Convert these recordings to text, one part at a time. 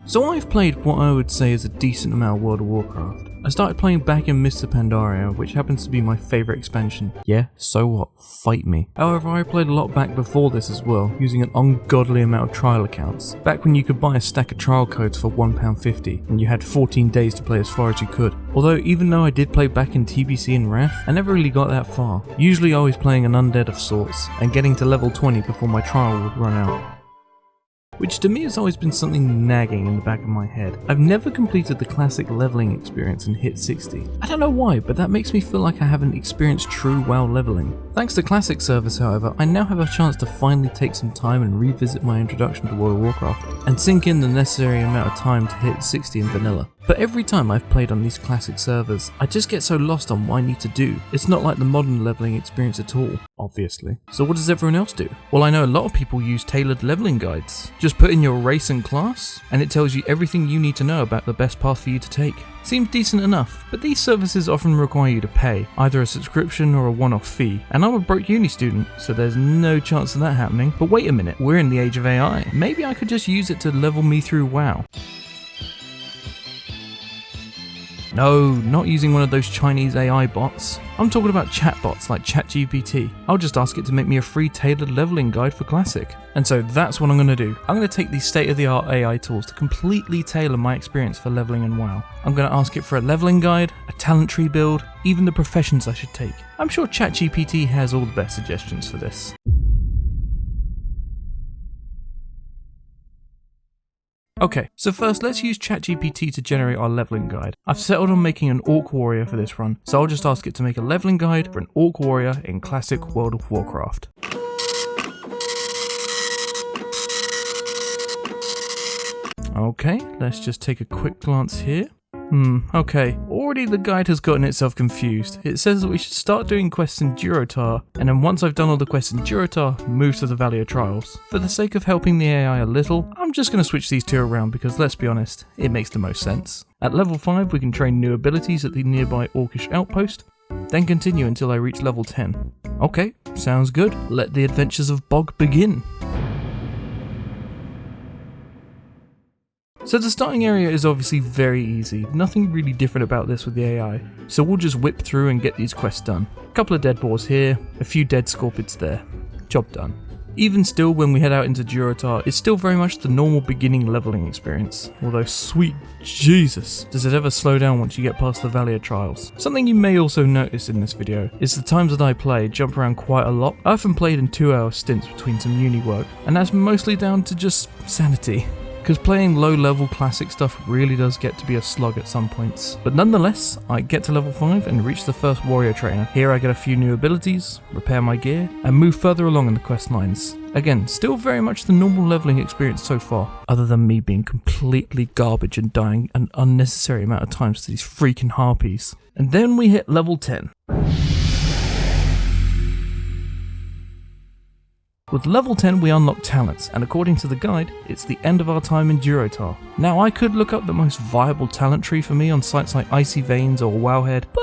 So I've played what I would say is a decent amount of World of Warcraft. I started playing back in Mr. Pandaria, which happens to be my favourite expansion. Yeah, so what? Fight me. However, I played a lot back before this as well, using an ungodly amount of trial accounts. Back when you could buy a stack of trial codes for £1.50, and you had 14 days to play as far as you could. Although, even though I did play back in TBC and Wrath, I never really got that far. Usually I was playing an undead of sorts, and getting to level 20 before my trial would run out. Which to me has always been something nagging in the back of my head. I've never completed the classic leveling experience and hit 60. I don't know why, but that makes me feel like I haven't experienced true WoW leveling. Thanks to Classic service, however, I now have a chance to finally take some time and revisit my introduction to World of Warcraft, and sink in the necessary amount of time to hit 60 in vanilla. But every time I've played on these classic servers, I just get so lost on what I need to do. It's not like the modern leveling experience at all, obviously. So what does everyone else do? Well, I know a lot of people use tailored leveling guides. Just put in your race and class, and it tells you everything you need to know about the best path for you to take. Seems decent enough, but these services often require you to pay, either a subscription or a one-off fee, and I'm a broke uni student, so there's no chance of that happening. But wait a minute, we're in the age of AI. Maybe I could just use it to level me through WoW. No, not using one of those Chinese AI bots. I'm talking about chatbots like ChatGPT. I'll just ask it to make me a free tailored leveling guide for Classic. And so that's what I'm going to do. I'm going to take these state-of-the-art AI tools to completely tailor my experience for leveling in WoW. I'm going to ask it for a leveling guide, a talent tree build, even the professions I should take. I'm sure ChatGPT has all the best suggestions for this. Okay, so first let's use ChatGPT to generate our leveling guide. I've settled on making an Orc Warrior for this run, so I'll just ask it to make a leveling guide for an Orc Warrior in Classic World of Warcraft. Okay, let's just take a quick glance here. Okay, already the guide has gotten itself confused. It says that we should start doing quests in Durotar, and then once I've done all the quests in Durotar, move to the Valley of Trials. For the sake of helping the AI a little, I'm just going to switch these two around because let's be honest, it makes the most sense. At level 5 we can train new abilities at the nearby Orcish outpost, then continue until I reach level 10. Okay, sounds good. Let the adventures of Bog begin. So the starting area is obviously very easy, nothing really different about this with the AI, so we'll just whip through and get these quests done. A couple of dead boars here, a few dead scorpids there, job done. Even still, when we head out into Durotar, it's still very much the normal beginning leveling experience, although sweet Jesus, does it ever slow down once you get past the Valley of Trials. Something you may also notice in this video is the times that I play jump around quite a lot. I often played in 2-hour stints between some uni work, and that's mostly down to just sanity. Because playing low level classic stuff really does get to be a slug at some points. But nonetheless, I get to level 5 and reach the first warrior trainer. Here I get a few new abilities, repair my gear, and move further along in the quest lines. Again, still very much the normal leveling experience so far, other than me being completely garbage and dying an unnecessary amount of times to these freaking harpies. And then we hit level 10. With level 10 we unlock talents, and according to the guide, it's the end of our time in Durotar. Now I could look up the most viable talent tree for me on sites like Icy Veins or Wowhead, but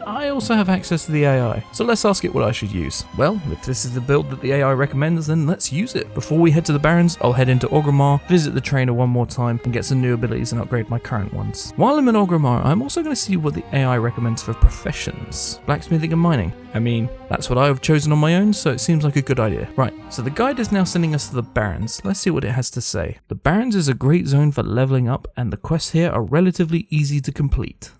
I also have access to the AI, so let's ask it what I should use. Well, if this is the build that the AI recommends, then let's use it. Before we head to the Barrens, I'll head into Orgrimmar, visit the trainer one more time, and get some new abilities and upgrade my current ones. While I'm in Orgrimmar, I'm also going to see what the AI recommends for professions. Blacksmithing and mining. I mean, that's what I've chosen on my own, so it seems like a good idea. Right, so the guide is now sending us to the Barrens. Let's see what it has to say. The Barrens is a great zone for leveling up, and the quests here are relatively easy to complete.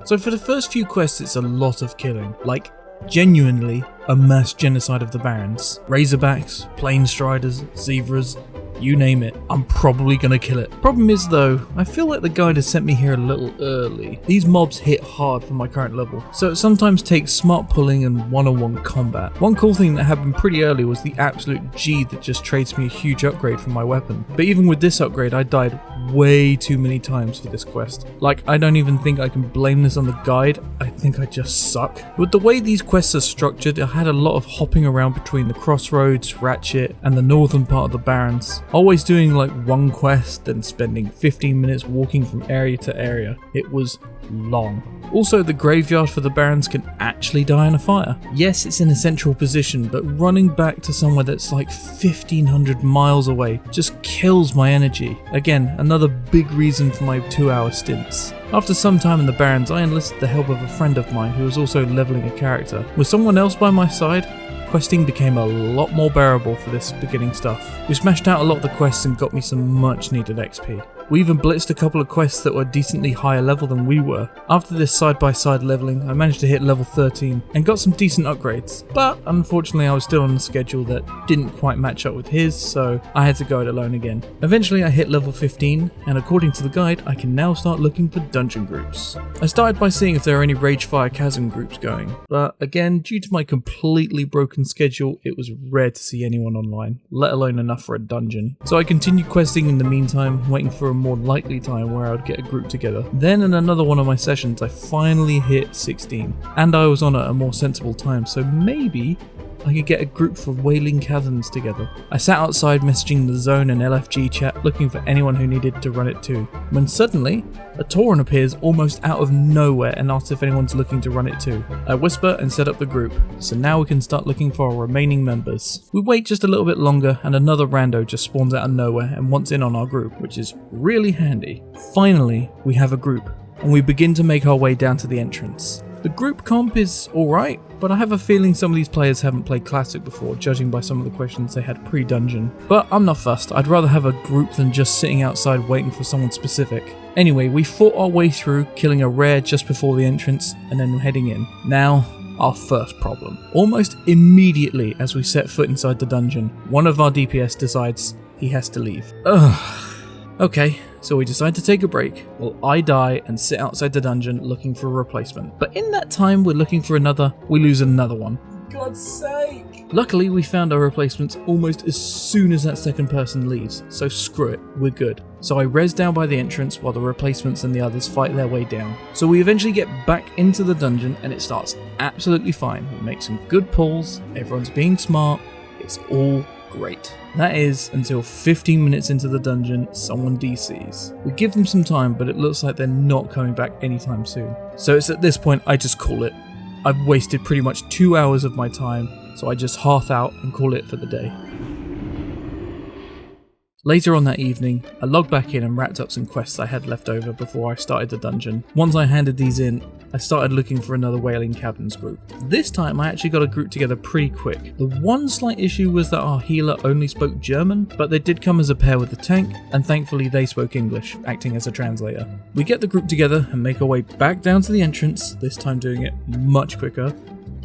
So for the first few quests, it's a lot of killing. Like, genuinely a mass genocide of the Barrens. Razorbacks, Planestriders, Zebras, you name it, I'm probably gonna kill it. Problem is though, I feel like the guide has sent me here a little early. These mobs hit hard for my current level, so it sometimes takes smart pulling and one-on-one combat. One cool thing that happened pretty early was the absolute G that just trades me a huge upgrade for my weapon. But even with this upgrade, I died way too many times for this quest. Like, I don't even think I can blame this on the guide, I think I just suck. With the way these quests are structured, I had a lot of hopping around between the crossroads, Ratchet, and the northern part of the Barrens. Always doing like one quest, then spending 15 minutes walking from area to area. It was long. Also, the graveyard for the Barrens can actually die in a fire. Yes, it's in a central position, but running back to somewhere that's like 1500 miles away just kills my energy. Again, another big reason for my 2-hour stints. After some time in the Barrens, I enlisted the help of a friend of mine who was also leveling a character. With someone else by my side, questing became a lot more bearable for this beginning stuff. We smashed out a lot of the quests and got me some much needed XP. We even blitzed a couple of quests that were decently higher level than we were. After this side-by-side leveling, I managed to hit level 13 and got some decent upgrades. But unfortunately I was still on a schedule that didn't quite match up with his, so I had to go it alone again. Eventually I hit level 15, and according to the guide, I can now start looking for dungeon groups. I started by seeing if there are any Ragefire Chasm groups going, but again, due to my completely broken schedule, it was rare to see anyone online, let alone enough for a dungeon. So I continued questing in the meantime, waiting for a more likely time where I would get a group together. Then in another one of my sessions, I finally hit 16, and I was on at a more sensible time, so maybe I could get a group for Wailing Caverns together. I sat outside messaging the Zone and LFG chat looking for anyone who needed to run it too, when suddenly a Tauren appears almost out of nowhere and asks if anyone's looking to run it too. I whisper and set up the group, so now we can start looking for our remaining members. We wait just a little bit longer and another rando just spawns out of nowhere and wants in on our group, which is really handy. Finally, we have a group, and we begin to make our way down to the entrance. The group comp is alright, but I have a feeling some of these players haven't played Classic before, judging by some of the questions they had pre-dungeon. But I'm not fussed, I'd rather have a group than just sitting outside waiting for someone specific. Anyway, we fought our way through, killing a rare just before the entrance, and then heading in. Now, our first problem. Almost immediately as we set foot inside the dungeon, one of our DPS decides he has to leave. Ugh. Okay, so we decide to take a break while I die and sit outside the dungeon looking for a replacement. But in that time we're looking for another, we lose another one. God's sake! Luckily we found our replacements almost as soon as that second person leaves, so screw it, we're good. So I res down by the entrance while the replacements and the others fight their way down. So we eventually get back into the dungeon and it starts absolutely fine. We make some good pulls, everyone's being smart, it's all great. That is until 15 minutes into the dungeon, someone DCs. We give them some time, but it looks like they're not coming back anytime soon. So it's at this point I just call it. I've wasted pretty much 2 hours of my time, so I just half out and call it for the day. Later on that evening, I logged back in and wrapped up some quests I had left over before I started the dungeon. Once I handed these in, I started looking for another Wailing Caverns group. This time I actually got a group together pretty quick. The one slight issue was that our healer only spoke German, but they did come as a pair with the tank, and thankfully they spoke English, acting as a translator. We get the group together and make our way back down to the entrance, this time doing it much quicker,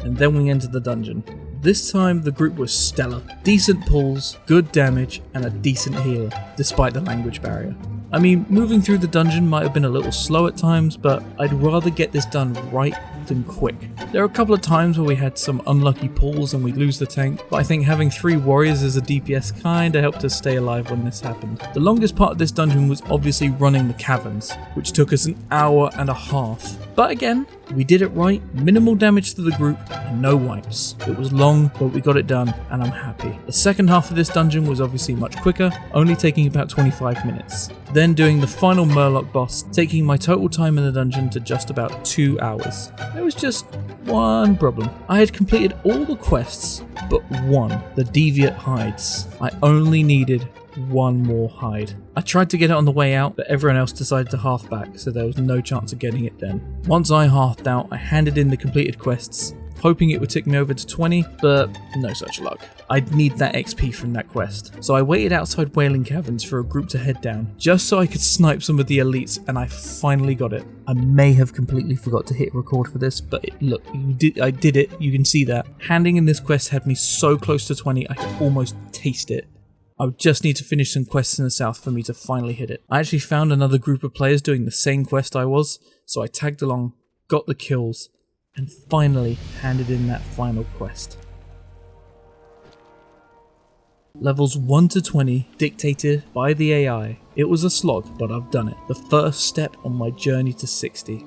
and then we enter the dungeon. This time the group was stellar. Decent pulls, good damage, and a decent healer, despite the language barrier. I mean, moving through the dungeon might have been a little slow at times, but I'd rather get this done right than quick. There are a couple of times where we had some unlucky pulls and we'd lose the tank, but I think having 3 warriors as a DPS kinda helped us stay alive when this happened. The longest part of this dungeon was obviously running the caverns, which took us an hour and a half. But again, we did it right, minimal damage to the group, and no wipes. It was long, but we got it done, and I'm happy. The second half of this dungeon was obviously much quicker, only taking about 25 minutes. Then doing the final Murloc boss, taking my total time in the dungeon to just about 2 hours. There was just one problem. I had completed all the quests, but one, the Deviate Hides. I only needed one more hide. I tried to get it on the way out, but everyone else decided to half back, so there was no chance of getting it then. Once I halved out, I handed in the completed quests, hoping it would tick me over to 20, but no such luck. I'd need that XP from that quest. So I waited outside Wailing Caverns for a group to head down, just so I could snipe some of the elites, and I finally got it. I may have completely forgot to hit record for this, but look, I did it, you can see that. Handing in this quest had me so close to 20, I could almost taste it. I would just need to finish some quests in the south for me to finally hit it. I actually found another group of players doing the same quest I was, so I tagged along, got the kills, and finally handed in that final quest. Levels 1 to 20, dictated by the AI, It was a slog, but I've done it. The first step on my journey to 60.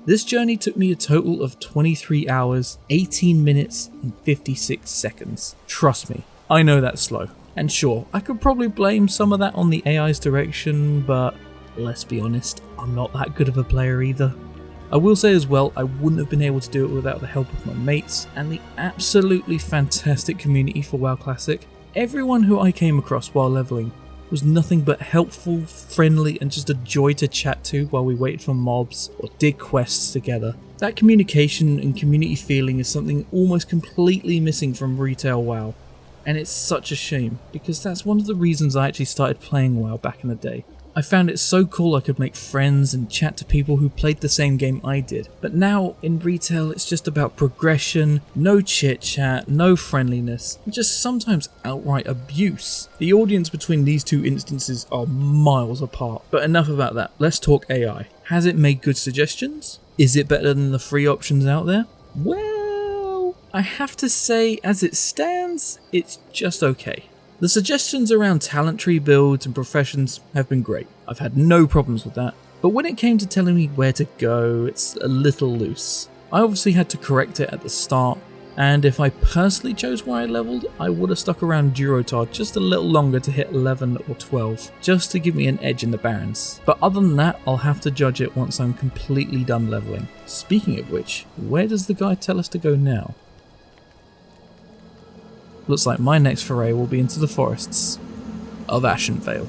This journey took me a total of 23 hours, 18 minutes, and 56 seconds. Trust me, I know that's slow. And sure, I could probably blame some of that on the AI's direction, but let's be honest, I'm not that good of a player either. I will say as well, I wouldn't have been able to do it without the help of my mates and the absolutely fantastic community for WoW Classic. Everyone who I came across while leveling was nothing but helpful, friendly, and just a joy to chat to while we waited for mobs or did quests together. That communication and community feeling is something almost completely missing from retail WoW. And it's such a shame, because that's one of the reasons I actually started playing WoW back in the day. I found it so cool I could make friends and chat to people who played the same game I did. But now, in retail, it's just about progression, no chit chat, no friendliness, and just sometimes outright abuse. The audience between these two instances are miles apart. But enough about that, let's talk AI. Has it made good suggestions? Is it better than the free options out there? Well, I have to say, as it stands, it's just okay. The suggestions around talent tree builds and professions have been great. I've had no problems with that. But when it came to telling me where to go, it's a little loose. I obviously had to correct it at the start, and if I personally chose where I leveled, I would have stuck around Durotar just a little longer to hit 11 or 12, just to give me an edge in the Barrens. But other than that, I'll have to judge it once I'm completely done leveling. Speaking of which, where does the guy tell us to go now? Looks like my next foray will be into the forests of Ashenvale.